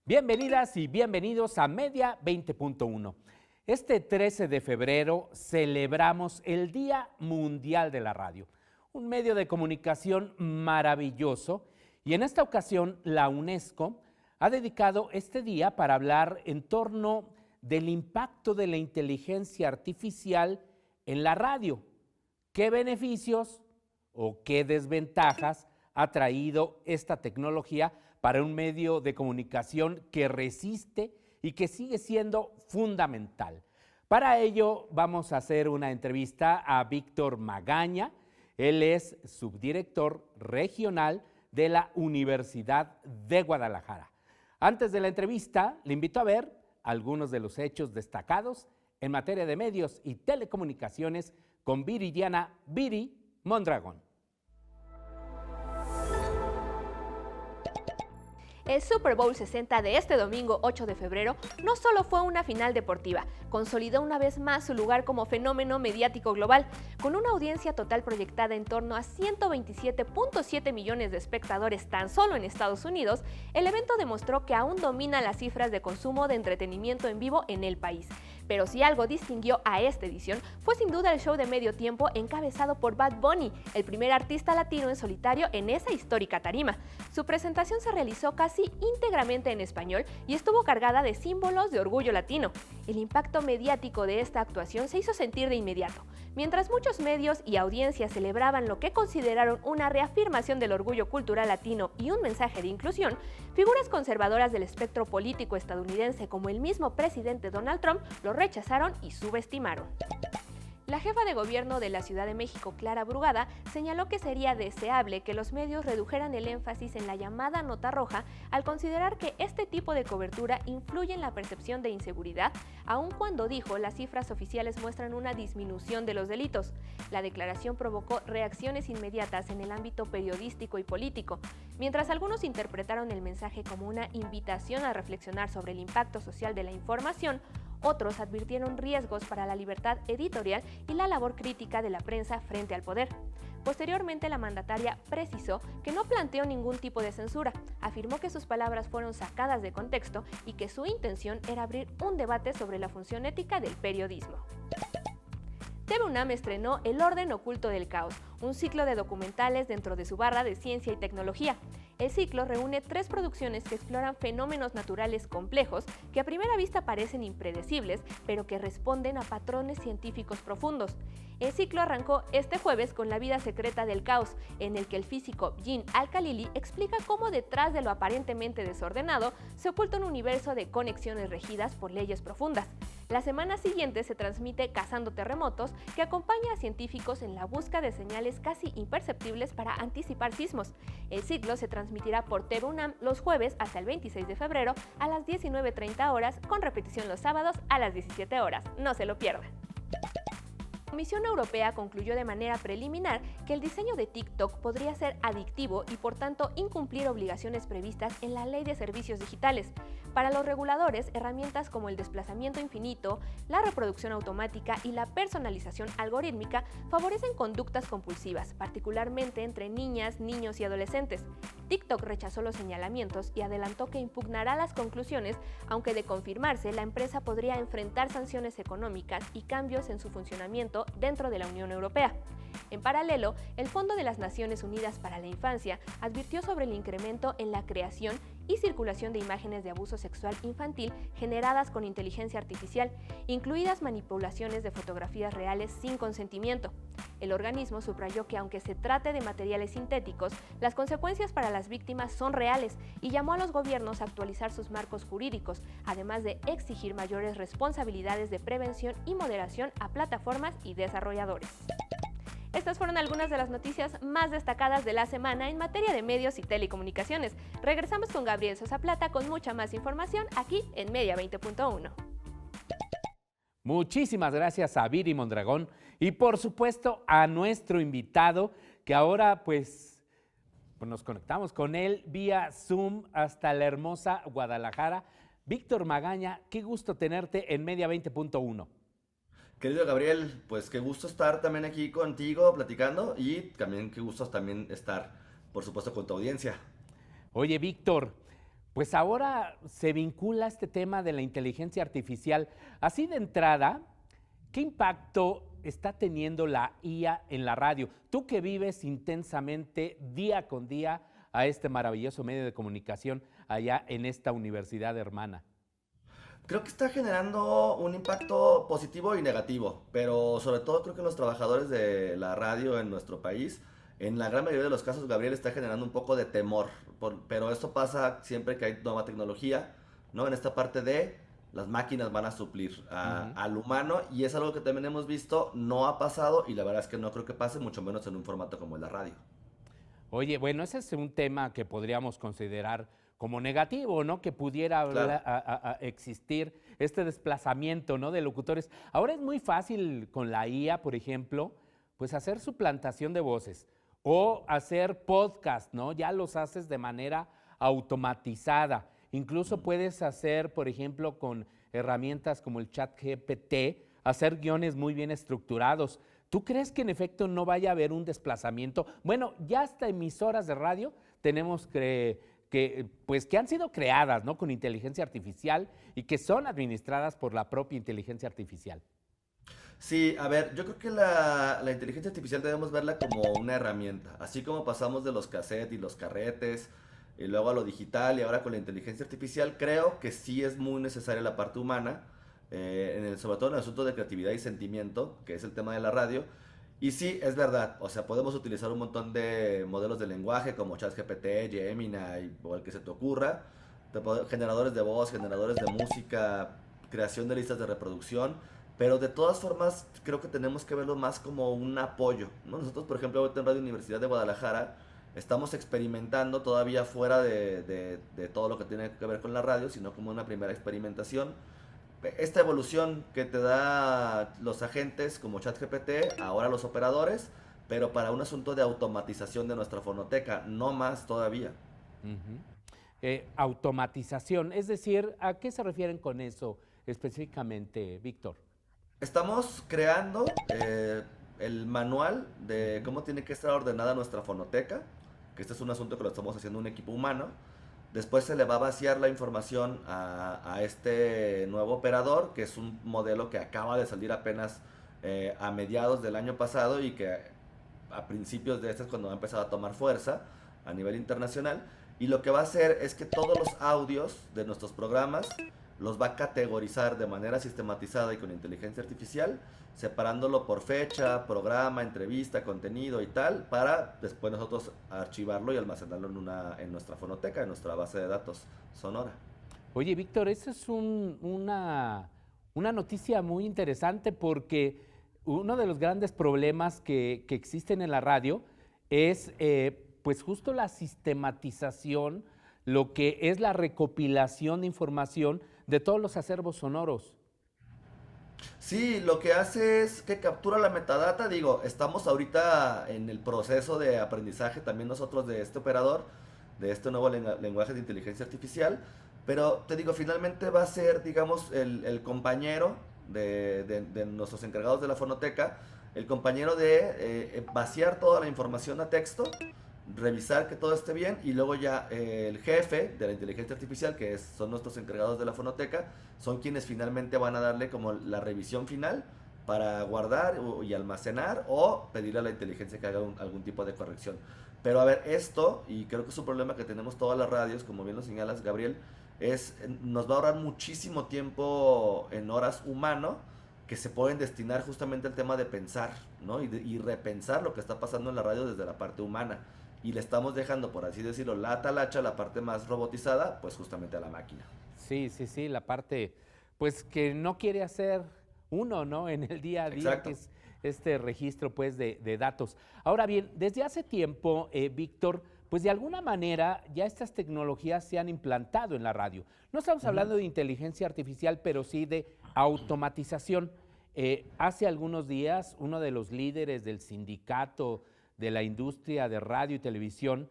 Bienvenidas y bienvenidos a Media 20.1. Este 13 de febrero celebramos el Día Mundial de la Radio, un medio de comunicación maravilloso, y en esta ocasión la UNESCO ha dedicado este día para hablar en torno del impacto de la inteligencia artificial en la radio. ¿Qué beneficios o qué desventajas ha traído esta tecnología para un medio de comunicación que resiste y que sigue siendo fundamental? Para ello vamos a hacer una entrevista a Víctor Magaña. Él es subdirector regional de la Universidad de Guadalajara. Antes de la entrevista, le invito a ver algunos de los hechos destacados en materia de medios y telecomunicaciones con Viridiana Viri Mondragón. El Super Bowl 60 de este domingo 8 de febrero no solo fue una final deportiva, consolidó una vez más su lugar como fenómeno mediático global. Con una audiencia total proyectada en torno a 127.7 millones de espectadores tan solo en Estados Unidos, el evento demostró que aún domina las cifras de consumo de entretenimiento en vivo en el país. Pero si algo distinguió a esta edición, fue sin duda el show de medio tiempo encabezado por Bad Bunny, el primer artista latino en solitario en esa histórica tarima. Su presentación se realizó casi íntegramente en español y estuvo cargada de símbolos de orgullo latino. El impacto mediático de esta actuación se hizo sentir de inmediato. Mientras muchos medios y audiencias celebraban lo que consideraron una reafirmación del orgullo cultural latino y un mensaje de inclusión, figuras conservadoras del espectro político estadounidense como el mismo presidente Donald Trump lo rechazaron y subestimaron. La jefa de gobierno de la Ciudad de México, Clara Brugada, señaló que sería deseable que los medios redujeran el énfasis en la llamada nota roja al considerar que este tipo de cobertura influye en la percepción de inseguridad, aun cuando, dijo, las cifras oficiales muestran una disminución de los delitos. La declaración provocó reacciones inmediatas en el ámbito periodístico y político. Mientras algunos interpretaron el mensaje como una invitación a reflexionar sobre el impacto social de la información, otros advirtieron riesgos para la libertad editorial y la labor crítica de la prensa frente al poder. Posteriormente, la mandataria precisó que no planteó ningún tipo de censura, afirmó que sus palabras fueron sacadas de contexto y que su intención era abrir un debate sobre la función ética del periodismo. TV UNAM estrenó El orden oculto del caos, un ciclo de documentales dentro de su barra de ciencia y tecnología. El ciclo reúne 3 producciones que exploran fenómenos naturales complejos que a primera vista parecen impredecibles, pero que responden a patrones científicos profundos. El ciclo arrancó este jueves con La vida secreta del caos, en el que el físico Jean Al-Khalili explica cómo detrás de lo aparentemente desordenado se oculta un universo de conexiones regidas por leyes profundas. La semana siguiente se transmite Cazando terremotos, que acompaña a científicos en la búsqueda de señales casi imperceptibles para anticipar sismos. El ciclo se transmitirá por TV UNAM los jueves hasta el 26 de febrero a las 19:30 horas, con repetición los sábados a las 17 horas. No se lo pierdan. La Comisión Europea concluyó de manera preliminar que el diseño de TikTok podría ser adictivo y por tanto incumplir obligaciones previstas en la Ley de Servicios Digitales. Para los reguladores, herramientas como el desplazamiento infinito, la reproducción automática y la personalización algorítmica favorecen conductas compulsivas, particularmente entre niñas, niños y adolescentes. TikTok rechazó los señalamientos y adelantó que impugnará las conclusiones, aunque de confirmarse, la empresa podría enfrentar sanciones económicas y cambios en su funcionamiento dentro de la Unión Europea. En paralelo, el Fondo de las Naciones Unidas para la Infancia advirtió sobre el incremento en la creación y circulación de imágenes de abuso sexual infantil generadas con inteligencia artificial, incluidas manipulaciones de fotografías reales sin consentimiento. El organismo subrayó que aunque se trate de materiales sintéticos, las consecuencias para las víctimas son reales y llamó a los gobiernos a actualizar sus marcos jurídicos, además de exigir mayores responsabilidades de prevención y moderación a plataformas y desarrolladores. Estas fueron algunas de las noticias más destacadas de la semana en materia de medios y telecomunicaciones. Regresamos con Gabriel Sosa Plata con mucha más información aquí en Media 20.1. Muchísimas gracias a Viri Mondragón y por supuesto a nuestro invitado, que ahora pues nos conectamos con él vía Zoom hasta la hermosa Guadalajara. Víctor Magaña, qué gusto tenerte en Media 20.1. Querido Gabriel, pues qué gusto estar también aquí contigo platicando y también qué gusto también estar, por supuesto, con tu audiencia. Oye, Víctor, Pues ahora se vincula este tema de la inteligencia artificial. Así de entrada, ¿qué impacto está teniendo la IA en la radio? Tú que vives intensamente día con día a este maravilloso medio de comunicación allá en esta universidad hermana. Creo que está generando un impacto positivo y negativo, pero sobre todo creo que los trabajadores de la radio en nuestro país, en la gran mayoría de los casos, Gabriel, está generando un poco de temor, pero esto pasa siempre que hay nueva tecnología, ¿no? En esta parte de las máquinas van a suplir al humano y es algo que también hemos visto, no ha pasado y la verdad es que no creo que pase, mucho menos en un formato como el de la radio. Oye, bueno, ese es un tema que podríamos considerar como negativo, ¿no? Que pudiera Claro. existir este desplazamiento, ¿no? De locutores. Ahora es muy fácil con la IA, por ejemplo, pues hacer suplantación de voces o hacer podcast, ¿no? Ya los haces de manera automatizada. Incluso puedes hacer, por ejemplo, con herramientas como el chat GPT, hacer guiones muy bien estructurados. ¿Tú crees que en efecto no vaya a haber un desplazamiento? Bueno, ya hasta emisoras de radio tenemos pues, que han sido creadas, ¿no? Con inteligencia artificial y que son administradas por la propia inteligencia artificial. Sí, a ver, yo creo que la inteligencia artificial debemos verla como una herramienta, así como pasamos de los cassettes y los carretes, y luego a lo digital y ahora con la inteligencia artificial, creo que sí es muy necesaria la parte humana, sobre todo en el asunto de creatividad y sentimiento, que es el tema de la radio. Y sí, es verdad, o sea, podemos utilizar un montón de modelos de lenguaje como ChatGPT, Gemini o el que se te ocurra, generadores de voz, generadores de música, creación de listas de reproducción, pero de todas formas creo que tenemos que verlo más como un apoyo, ¿no? Nosotros, por ejemplo, ahorita en Radio Universidad de Guadalajara estamos experimentando todavía fuera de todo lo que tiene que ver con la radio, sino como una primera experimentación. Esta evolución que te da los agentes como ChatGPT, ahora los operadores, pero para un asunto de automatización de nuestra fonoteca, no más todavía. Ujú. Automatización, es decir, ¿a qué se refieren con eso específicamente, Víctor? Estamos creando el manual de cómo tiene que estar ordenada nuestra fonoteca, que este es un asunto que lo estamos haciendo un equipo humano. Después se le va a vaciar la información a este nuevo operador, que es un modelo que acaba de salir apenas a mediados del año pasado y que a principios de este es cuando ha empezado a tomar fuerza a nivel internacional. Y lo que va a hacer es que todos los audios de nuestros programas los va a categorizar de manera sistematizada y con inteligencia artificial, separándolo por fecha, programa, entrevista, contenido y tal, para después nosotros archivarlo y almacenarlo en nuestra fonoteca, en nuestra base de datos sonora. Oye, Víctor, esa es una noticia muy interesante porque uno de los grandes problemas que existen en la radio es pues justo la sistematización, lo que es la recopilación de información de todos los acervos sonoros. Sí, lo que hace es que captura la metadata. Digo, estamos ahorita en el proceso de aprendizaje también nosotros de este operador, de este nuevo lenguaje de inteligencia artificial. Pero te digo, finalmente va a ser, digamos, el compañero de nuestros encargados de la fonoteca, el compañero de vaciar toda la información a texto, revisar que todo esté bien y luego ya el jefe de la inteligencia artificial, son nuestros encargados de la fonoteca, son quienes finalmente van a darle como la revisión final para guardar y almacenar o pedirle a la inteligencia que haga algún tipo de corrección. Pero a ver, esto, y creo que es un problema que tenemos todas las radios, como bien lo señalas, Gabriel, nos va a ahorrar muchísimo tiempo en horas humano que se pueden destinar justamente al tema de pensar, ¿no? Y repensar lo que está pasando en la radio desde la parte humana. Y le estamos dejando, por así decirlo, la talacha, la parte más robotizada, pues justamente a la máquina. Sí, sí, sí, la parte, pues que no quiere hacer uno, ¿no? En el día a día, Exacto. que es este registro, pues, de datos. Ahora bien, desde hace tiempo, Víctor, pues de alguna manera ya estas tecnologías se han implantado en la radio. No estamos hablando de inteligencia artificial, pero sí de automatización. Hace algunos días, uno de los líderes del sindicato de la industria de radio y televisión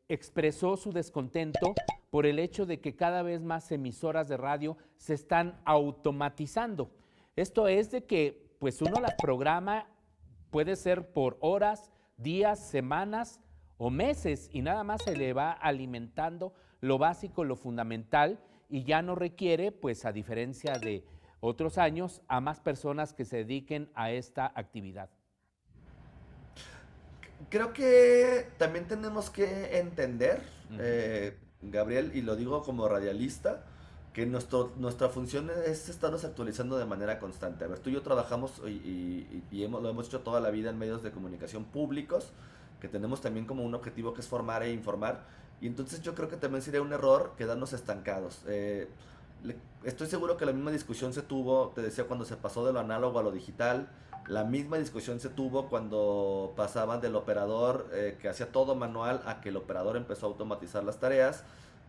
expresó su descontento por el hecho de que cada vez más emisoras de radio se están automatizando. Esto es de que pues uno las programa, puede ser por horas, días, semanas o meses y nada más se le va alimentando lo básico, lo fundamental, y ya no requiere, pues a diferencia de otros años, a más personas que se dediquen a esta actividad. Creo que también tenemos que entender, Ujú. Gabriel, y lo digo como radialista, que nuestra función es estarnos actualizando de manera constante. A ver, tú y yo trabajamos lo hemos hecho toda la vida en medios de comunicación públicos, que tenemos también como un objetivo que es formar e informar. Y entonces yo creo que también sería un error quedarnos estancados. Estoy seguro que la misma discusión se tuvo, te decía, cuando se pasó de lo análogo a lo digital. La misma discusión se tuvo cuando pasaban del operador que hacía todo manual a que el operador empezó a automatizar las tareas.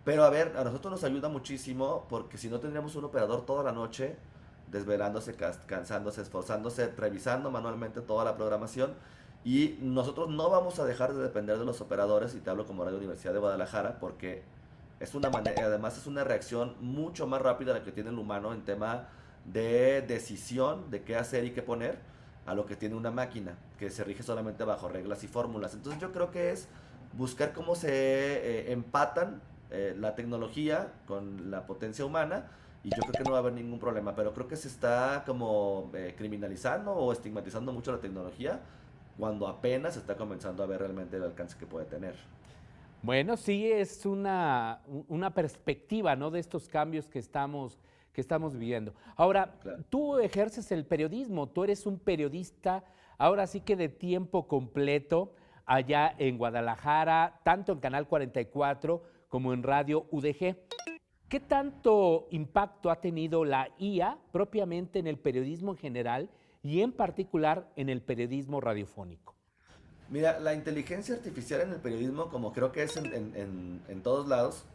Pero a ver, a nosotros nos ayuda muchísimo porque si no tendríamos un operador toda la noche desvelándose, cansándose, esforzándose, revisando manualmente toda la programación. Y nosotros no vamos a dejar de depender de los operadores, y te hablo como Radio Universidad de Guadalajara, porque es una manera, además es una reacción mucho más rápida la que tiene el humano en tema de decisión de qué hacer y qué poner a lo que tiene una máquina, que se rige solamente bajo reglas y fórmulas. Entonces yo creo que es buscar cómo se empatan la tecnología con la potencia humana, y yo creo que no va a haber ningún problema, pero creo que se está como criminalizando o estigmatizando mucho la tecnología cuando apenas se está comenzando a ver realmente el alcance que puede tener. Bueno, sí, es una perspectiva, ¿no?, de estos cambios que estamos viviendo. Ahora, Claro. tú ejerces el periodismo, tú eres un periodista, ahora sí que de tiempo completo, allá en Guadalajara, tanto en Canal 44 como en Radio UDG. ¿Qué tanto impacto ha tenido la IA propiamente en el periodismo en general y en particular en el periodismo radiofónico? Mira, la inteligencia artificial en el periodismo, como creo que es en todos lados,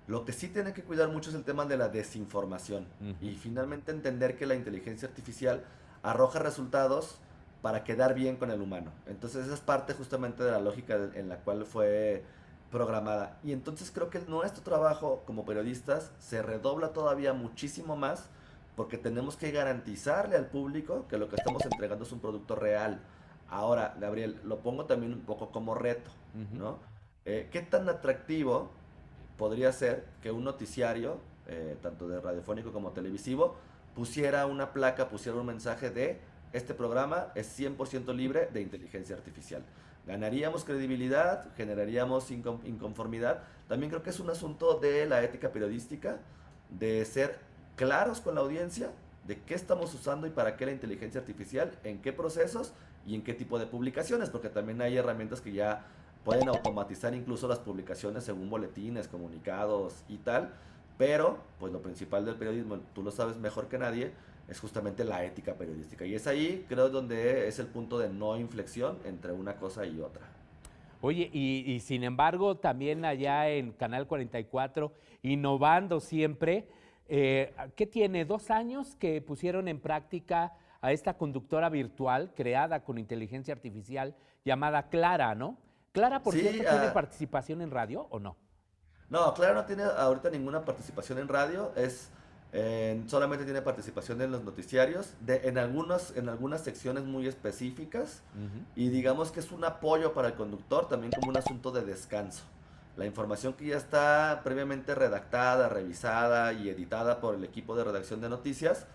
lo que sí tiene que cuidar mucho es el tema de la desinformación, y Ujú. finalmente entender que la inteligencia artificial arroja resultados para quedar bien con el humano. Entonces esa es parte justamente de la lógica en la cual fue programada. Y entonces creo que nuestro trabajo como periodistas se redobla todavía muchísimo más, porque tenemos que garantizarle al público que lo que estamos entregando es un producto real. Ahora, Gabriel, lo pongo también un poco como reto, Ujú. ¿no? ¿Qué tan atractivo podría ser que un noticiario, tanto de radiofónico como televisivo, pusiera una placa, pusiera un mensaje de: este programa es 100% libre de inteligencia artificial? Ganaríamos credibilidad, generaríamos inconformidad. También creo que es un asunto de la ética periodística, de ser claros con la audiencia de qué estamos usando y para qué la inteligencia artificial, en qué procesos y en qué tipo de publicaciones, porque también hay herramientas que ya pueden automatizar incluso las publicaciones según boletines, comunicados y tal. Pero pues lo principal del periodismo, tú lo sabes mejor que nadie, es justamente la ética periodística, y es ahí creo donde es el punto de no inflexión entre una cosa y otra. Oye, y sin embargo, también allá en Canal 44, innovando siempre, ¿qué tiene? 2 años que pusieron en práctica a esta conductora virtual creada con inteligencia artificial llamada Clara, ¿no? Clara, por Sí, cierto, ¿tiene participación en radio o no? no, claro, no tiene ahorita ninguna participación en radio, solamente tiene participación en los noticiarios, en algunas secciones muy específicas, Ujú. y digamos que es un apoyo para el conductor, también como un asunto de descanso. La información que ya está previamente redactada, revisada y editada por el equipo de redacción de noticias,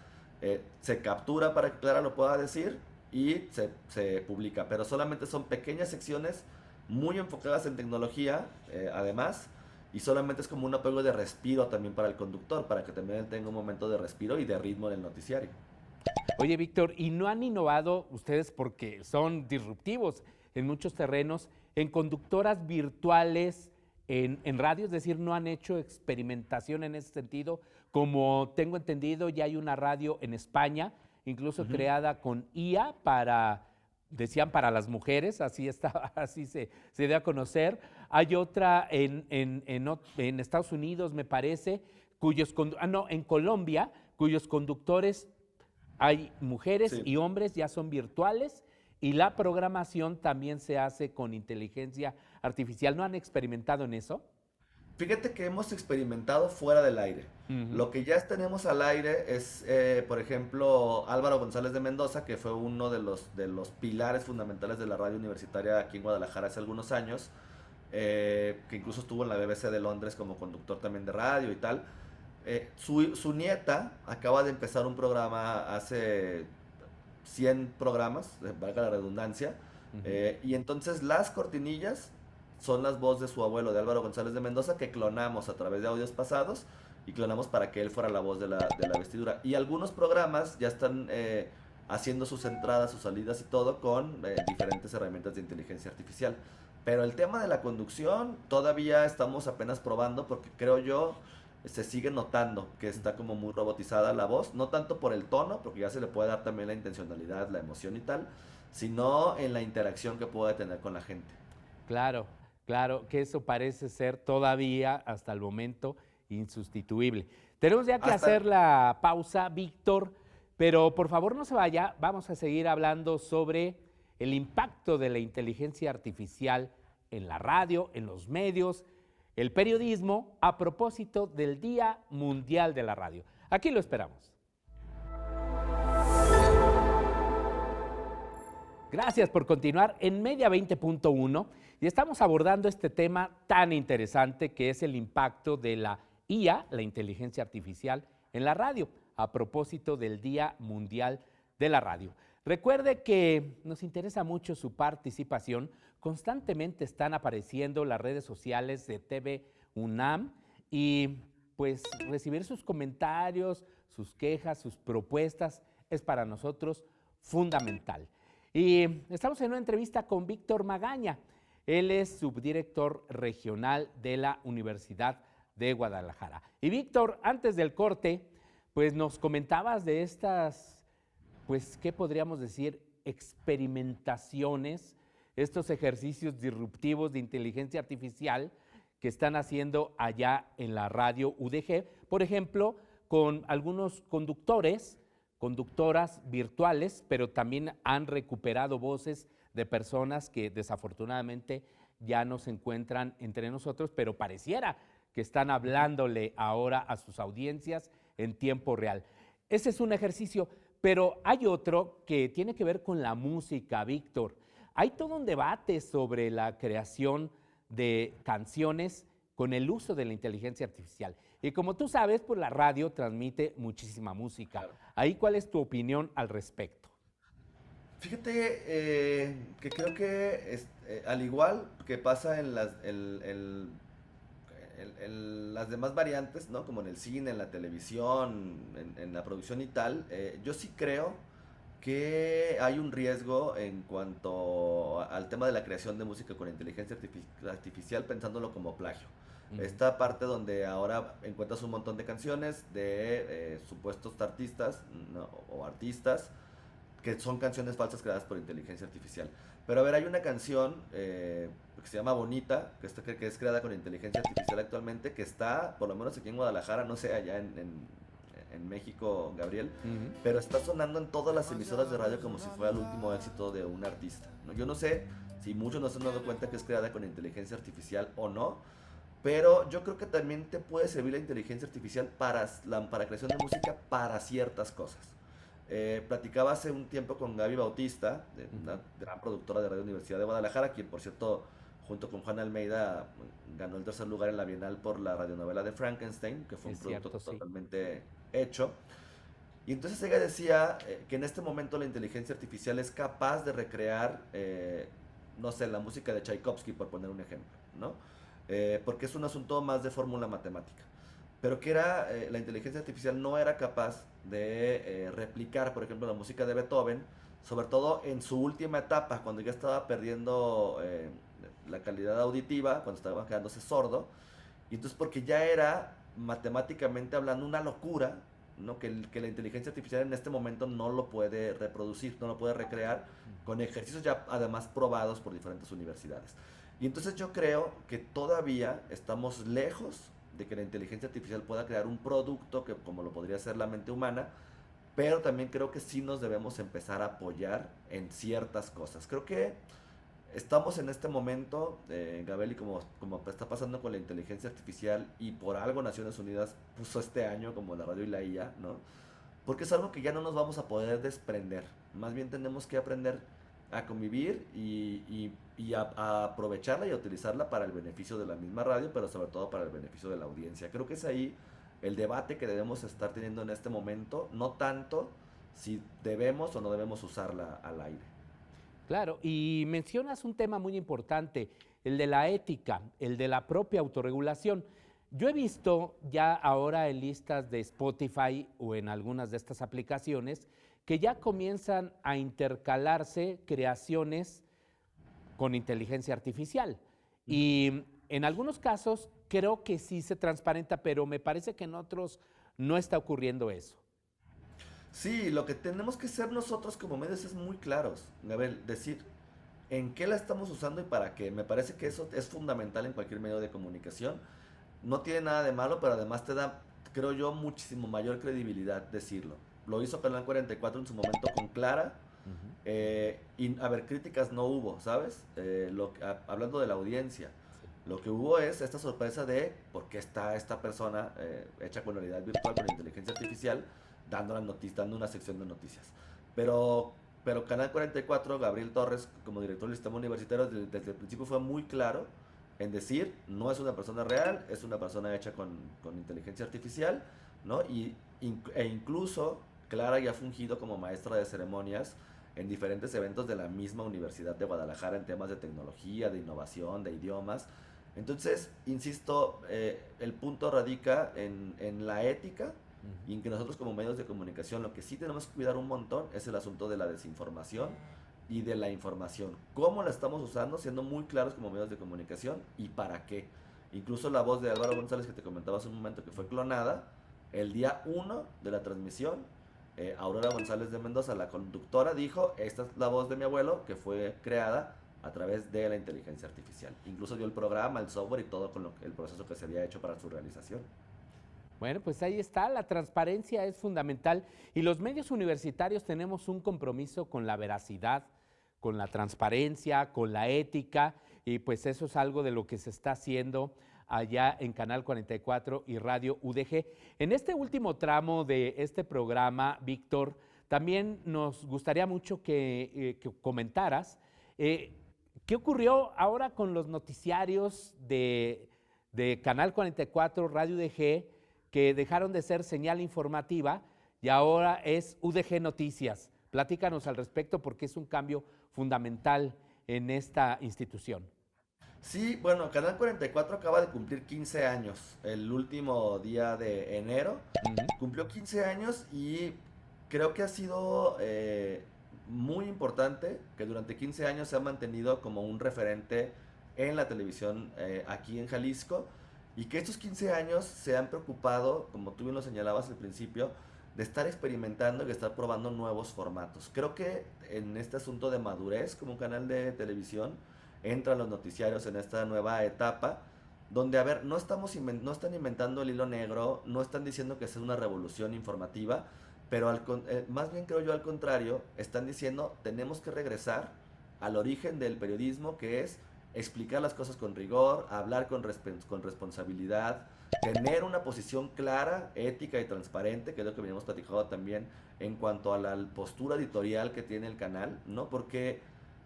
se captura para que Clara lo pueda decir y se publica, pero solamente son pequeñas secciones muy enfocadas en tecnología, además, y solamente es como un apoyo de respiro también para el conductor, para que también él tenga un momento de respiro y de ritmo en el noticiario. Oye, Víctor, ¿y no han innovado ustedes porque son disruptivos en muchos terrenos, en conductoras virtuales en radio? Es decir, ¿no han hecho experimentación en ese sentido? Como tengo entendido, ya hay una radio en España, incluso Ujú. creada con IA para, decían, para las mujeres, así está, así se dio a conocer. Hay otra en Estados Unidos, me parece, no, en Colombia, cuyos conductores hay mujeres Sí. y hombres, ya son virtuales, y la programación también se hace con inteligencia artificial. ¿No han experimentado en eso? Fíjate que hemos experimentado fuera del aire. Ujú. Lo que ya tenemos al aire es, por ejemplo, Álvaro González de Mendoza, que fue uno de los pilares fundamentales de la radio universitaria aquí en Guadalajara hace algunos años. que incluso estuvo en la BBC de Londres como conductor también de radio y tal. Su nieta acaba de empezar un programa hace 100 programas, valga la redundancia, y entonces las cortinillas son las voces de su abuelo, de Álvaro González de Mendoza, que clonamos a través de audios pasados y clonamos para que él fuera la voz de la vestidura. Y algunos programas ya están haciendo sus entradas, sus salidas y todo con diferentes herramientas de inteligencia artificial. Pero el tema de la conducción todavía estamos apenas probando, porque creo yo se sigue notando que está como muy robotizada la voz, no tanto por el tono, porque ya se le puede dar también la intencionalidad, la emoción y tal, sino en la interacción que puede tener con la gente. Claro, claro, que eso parece ser todavía, hasta el momento, insustituible. Tenemos ya que hacer la pausa, Víctor, pero por favor no se vaya, vamos a seguir hablando sobre el impacto de la inteligencia artificial en la radio, en los medios, el periodismo, a propósito del Día Mundial de la Radio. Aquí lo esperamos. Gracias por continuar en Media 20.1 y estamos abordando este tema tan interesante que es el impacto de la IA, la inteligencia artificial, en la radio, a propósito del Día Mundial de la Radio. Recuerde que nos interesa mucho su participación. Constantemente están apareciendo las redes sociales de TV UNAM y pues recibir sus comentarios, sus quejas, sus propuestas es para nosotros fundamental. Y estamos en una entrevista con Víctor Magaña. Él es subdirector regional de la Universidad de Guadalajara. Y Víctor, antes del corte, pues nos comentabas de estas, pues, ¿qué podríamos decir? Experimentaciones, estos ejercicios disruptivos de inteligencia artificial que están haciendo allá en la radio UDG, por ejemplo, con algunos conductoras virtuales, pero también han recuperado voces de personas que desafortunadamente ya no se encuentran entre nosotros, pero pareciera que están hablándole ahora a sus audiencias en tiempo real. Ese es un ejercicio, pero hay otro que tiene que ver con la música, Víctor. Hay todo un debate sobre la creación de canciones con el uso de la inteligencia artificial. Y como tú sabes, pues la radio transmite muchísima música. Claro. Ahí, ¿cuál es tu opinión al respecto? Fíjate que creo que al igual que pasa en las demás variantes, ¿no? Como en el cine, en la televisión, en la producción y tal, yo sí creo que hay un riesgo en cuanto al tema de la creación de música con inteligencia artificial, pensándolo como plagio. Esta parte donde ahora encuentras un montón de canciones de supuestos artistas, ¿no? O artistas que son canciones falsas creadas por inteligencia artificial. Pero a ver, hay una canción que se llama Bonita, que es creada con inteligencia artificial actualmente, que está, por lo menos aquí en Guadalajara, no sé, allá en México, Gabriel, pero está sonando en todas las emisoras de radio como si fuera el último éxito de un artista, ¿no? Yo no sé si muchos no se han dado cuenta que es creada con inteligencia artificial o no, pero yo creo que también te puede servir la inteligencia artificial para creación de música para ciertas cosas. Platicaba hace un tiempo con Gaby Bautista, una gran productora de Radio Universidad de Guadalajara, quien por cierto, junto con Juan Almeida, ganó el tercer lugar en la Bienal por la radionovela de Frankenstein, que fue un producto totalmente hecho. Y entonces ella decía que en este momento la inteligencia artificial es capaz de recrear, no sé, la música de Tchaikovsky, por poner un ejemplo, ¿no? Porque es un asunto más de fórmula matemática. Pero que la inteligencia artificial no era capaz de replicar, por ejemplo, la música de Beethoven, sobre todo en su última etapa, cuando ya estaba perdiendo la calidad auditiva, cuando estaba quedándose sordo. Y entonces porque ya era, matemáticamente hablando, una locura, ¿no? Que la inteligencia artificial en este momento no lo puede reproducir, no lo puede recrear, con ejercicios ya además probados por diferentes universidades. Y entonces yo creo que todavía estamos lejos de que la inteligencia artificial pueda crear un producto que como lo podría hacer la mente humana, pero también creo que sí nos debemos empezar a apoyar en ciertas cosas. Creo que estamos en este momento, Gabel, y como está pasando con la inteligencia artificial, y por algo Naciones Unidas puso este año como la radio y la IA, ¿no? Porque es algo que ya no nos vamos a poder desprender. Más bien tenemos que aprender a convivir y a aprovecharla y a utilizarla para el beneficio de la misma radio, pero sobre todo para el beneficio de la audiencia. Creo que es ahí el debate que debemos estar teniendo en este momento, no tanto si debemos o no debemos usarla al aire. Claro, y mencionas un tema muy importante, el de la ética, el de la propia autorregulación. Yo he visto ya ahora en listas de Spotify o en algunas de estas aplicaciones que ya comienzan a intercalarse creaciones con inteligencia artificial. Y en algunos casos creo que sí se transparenta, pero me parece que en otros no está ocurriendo eso. Sí, lo que tenemos que ser nosotros como medios es muy claros, Gabriel, decir en qué la estamos usando y para qué. Me parece que eso es fundamental en cualquier medio de comunicación. No tiene nada de malo, pero además te da, creo yo, muchísimo mayor credibilidad decirlo. Lo hizo Canal 44 en su momento con Clara. Y a ver, críticas no hubo, ¿sabes? Hablando de la audiencia, lo que hubo es esta sorpresa de por qué está esta persona hecha con realidad virtual, con inteligencia artificial, dando una sección de noticias. Pero Canal 44, Gabriel Torres, como director del sistema universitario, desde el principio fue muy claro en decir, no es una persona real, es una persona hecha con inteligencia artificial, ¿no? E incluso Clara ya ha fungido como maestra de ceremonias en diferentes eventos de la misma Universidad de Guadalajara en temas de tecnología, de innovación, de idiomas. Entonces, insisto, el punto radica en la ética y en que nosotros como medios de comunicación lo que sí tenemos que cuidar un montón es el asunto de la desinformación y de la información. ¿Cómo la estamos usando? Siendo muy claros como medios de comunicación y para qué. Incluso la voz de Álvaro González que te comentaba hace un momento que fue clonada, el día 1 de la transmisión, Aurora González de Mendoza, la conductora, dijo, esta es la voz de mi abuelo que fue creada a través de la inteligencia artificial. Incluso dio el programa, el software y todo con el proceso que se había hecho para su realización. Bueno, pues ahí está, la transparencia es fundamental y los medios universitarios tenemos un compromiso con la veracidad, con la transparencia, con la ética y pues eso es algo de lo que se está haciendo allá en Canal 44 y Radio UDG. En este último tramo de este programa, Víctor, también nos gustaría mucho que comentaras qué ocurrió ahora con los noticiarios de Canal 44, Radio UDG, que dejaron de ser señal informativa y ahora es UDG Noticias. Platícanos al respecto porque es un cambio fundamental en esta institución. Sí, bueno, Canal 44 acaba de cumplir 15 años, el último día de enero. Cumplió 15 años y creo que ha sido muy importante que durante 15 años se ha mantenido como un referente en la televisión aquí en Jalisco y que estos 15 años se han preocupado, como tú bien lo señalabas al principio, de estar experimentando y de estar probando nuevos formatos. Creo que en este asunto de madurez como un canal de televisión, entran los noticiarios en esta nueva etapa, donde, a ver, no están inventando el hilo negro, no están diciendo que sea una revolución informativa, pero más bien creo yo al contrario, están diciendo tenemos que regresar al origen del periodismo, que es explicar las cosas con rigor, hablar con responsabilidad, tener una posición clara, ética y transparente, que es lo que venimos platicando también en cuanto a la postura editorial que tiene el canal, ¿no? Porque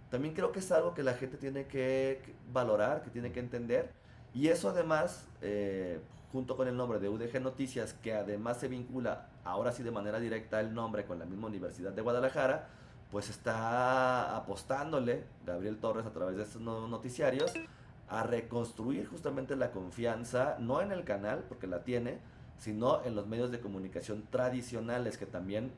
también creo que es algo que la gente tiene que valorar, que tiene que entender. Y eso además, junto con el nombre de UDG Noticias, que además se vincula, ahora sí de manera directa el nombre con la misma Universidad de Guadalajara, pues está apostándole Gabriel Torres a través de estos nuevos noticiarios a reconstruir justamente la confianza, no en el canal, porque la tiene, sino en los medios de comunicación tradicionales que también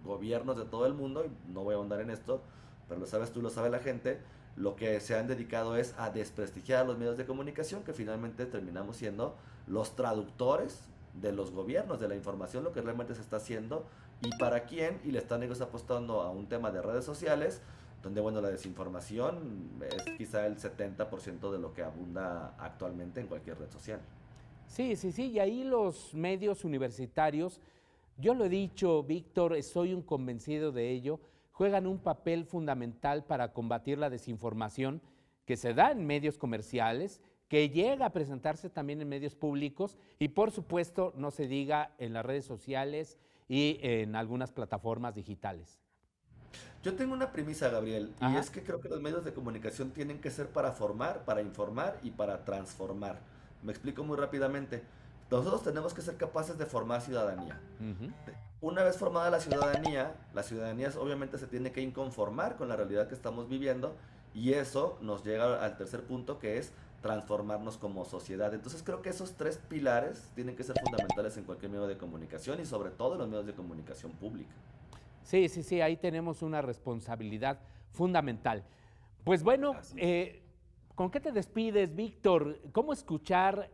gobiernos de todo el mundo, y no voy a ahondar en esto, pero lo sabes tú, lo sabe la gente, lo que se han dedicado es a desprestigiar a los medios de comunicación, que finalmente terminamos siendo los traductores de los gobiernos, de la información, lo que realmente se está haciendo y para quién, y le están ellos apostando a un tema de redes sociales, donde, bueno, la desinformación es quizá el 70% de lo que abunda actualmente en cualquier red social. Sí, y ahí los medios universitarios, yo lo he dicho, Víctor, soy un convencido de ello, juegan un papel fundamental para combatir la desinformación que se da en medios comerciales, que llega a presentarse también en medios públicos y por supuesto no se diga en las redes sociales y en algunas plataformas digitales. Yo tengo una premisa, Gabriel, y Ajá. es que creo que los medios de comunicación tienen que ser para formar, para informar y para transformar. Me explico muy rápidamente. Nosotros tenemos que ser capaces de formar ciudadanía. Ujú. Una vez formada la ciudadanía obviamente se tiene que inconformar con la realidad que estamos viviendo y eso nos llega al tercer punto que es transformarnos como sociedad. Entonces creo que esos tres pilares tienen que ser fundamentales en cualquier medio de comunicación y sobre todo en los medios de comunicación pública. Sí, sí, sí, ahí tenemos una responsabilidad fundamental. Pues bueno, Así es. ¿con qué te despides, Víctor? ¿Cómo escuchar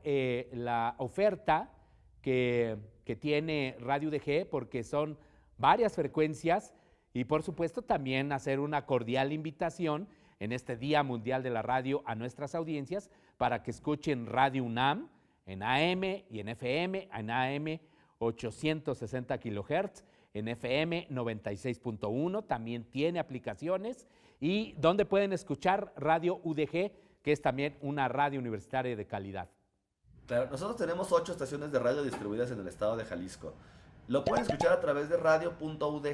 la oferta que tiene Radio UDG? Porque son varias frecuencias y por supuesto también hacer una cordial invitación en este Día Mundial de la Radio a nuestras audiencias para que escuchen Radio UNAM en AM y en FM, en AM 860 kilohertz, en FM 96.1, también tiene aplicaciones y donde pueden escuchar Radio UDG, que es también una radio universitaria de calidad. Claro, nosotros tenemos 8 estaciones de radio distribuidas en el estado de Jalisco. Lo pueden escuchar a través de radio.udg.mx.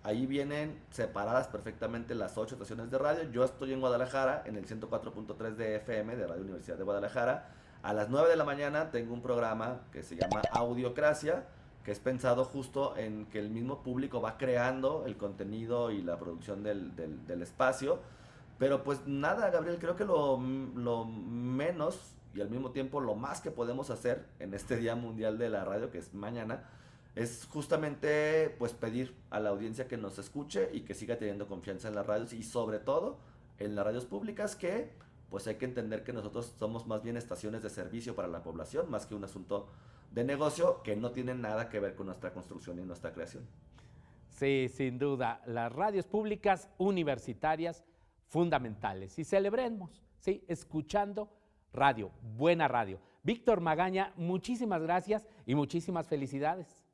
Ahí vienen separadas perfectamente las 8 estaciones de radio. Yo estoy en Guadalajara, en el 104.3 de FM de Radio Universidad de Guadalajara. A las 9 de la mañana tengo un programa que se llama Audiocracia, que es pensado justo en que el mismo público va creando el contenido y la producción del espacio. Pero pues nada, Gabriel, creo que lo menos y al mismo tiempo lo más que podemos hacer en este Día Mundial de la Radio, que es mañana, es justamente pues pedir a la audiencia que nos escuche y que siga teniendo confianza en las radios y sobre todo en las radios públicas, que pues hay que entender que nosotros somos más bien estaciones de servicio para la población, más que un asunto de negocio que no tiene nada que ver con nuestra construcción y nuestra creación. Sí, sin duda, las radios públicas universitarias fundamentales. Y celebremos, sí, escuchando radio, buena radio. Víctor Magaña, muchísimas gracias y muchísimas felicidades.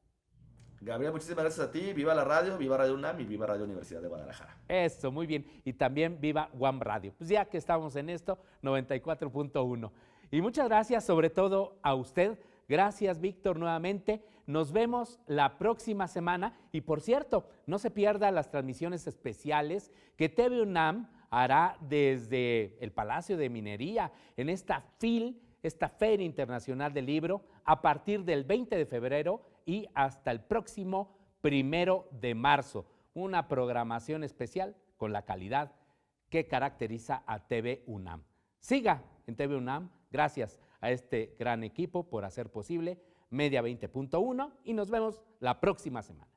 Gabriel, muchísimas gracias a ti. Viva la radio, viva Radio UNAM y viva Radio Universidad de Guadalajara. Eso, muy bien. Y también viva Guam Radio. Pues ya que estamos en esto, 94.1. Y muchas gracias sobre todo a usted. Gracias, Víctor, nuevamente. Nos vemos la próxima semana. Y por cierto, no se pierda las transmisiones especiales que TV UNAM hará desde el Palacio de Minería en esta FIL, esta Feria Internacional del Libro, a partir del 20 de febrero y hasta el próximo 1 de marzo. Una programación especial con la calidad que caracteriza a TV UNAM. Siga en TV UNAM. Gracias a este gran equipo por hacer posible Media 20.1 y nos vemos la próxima semana.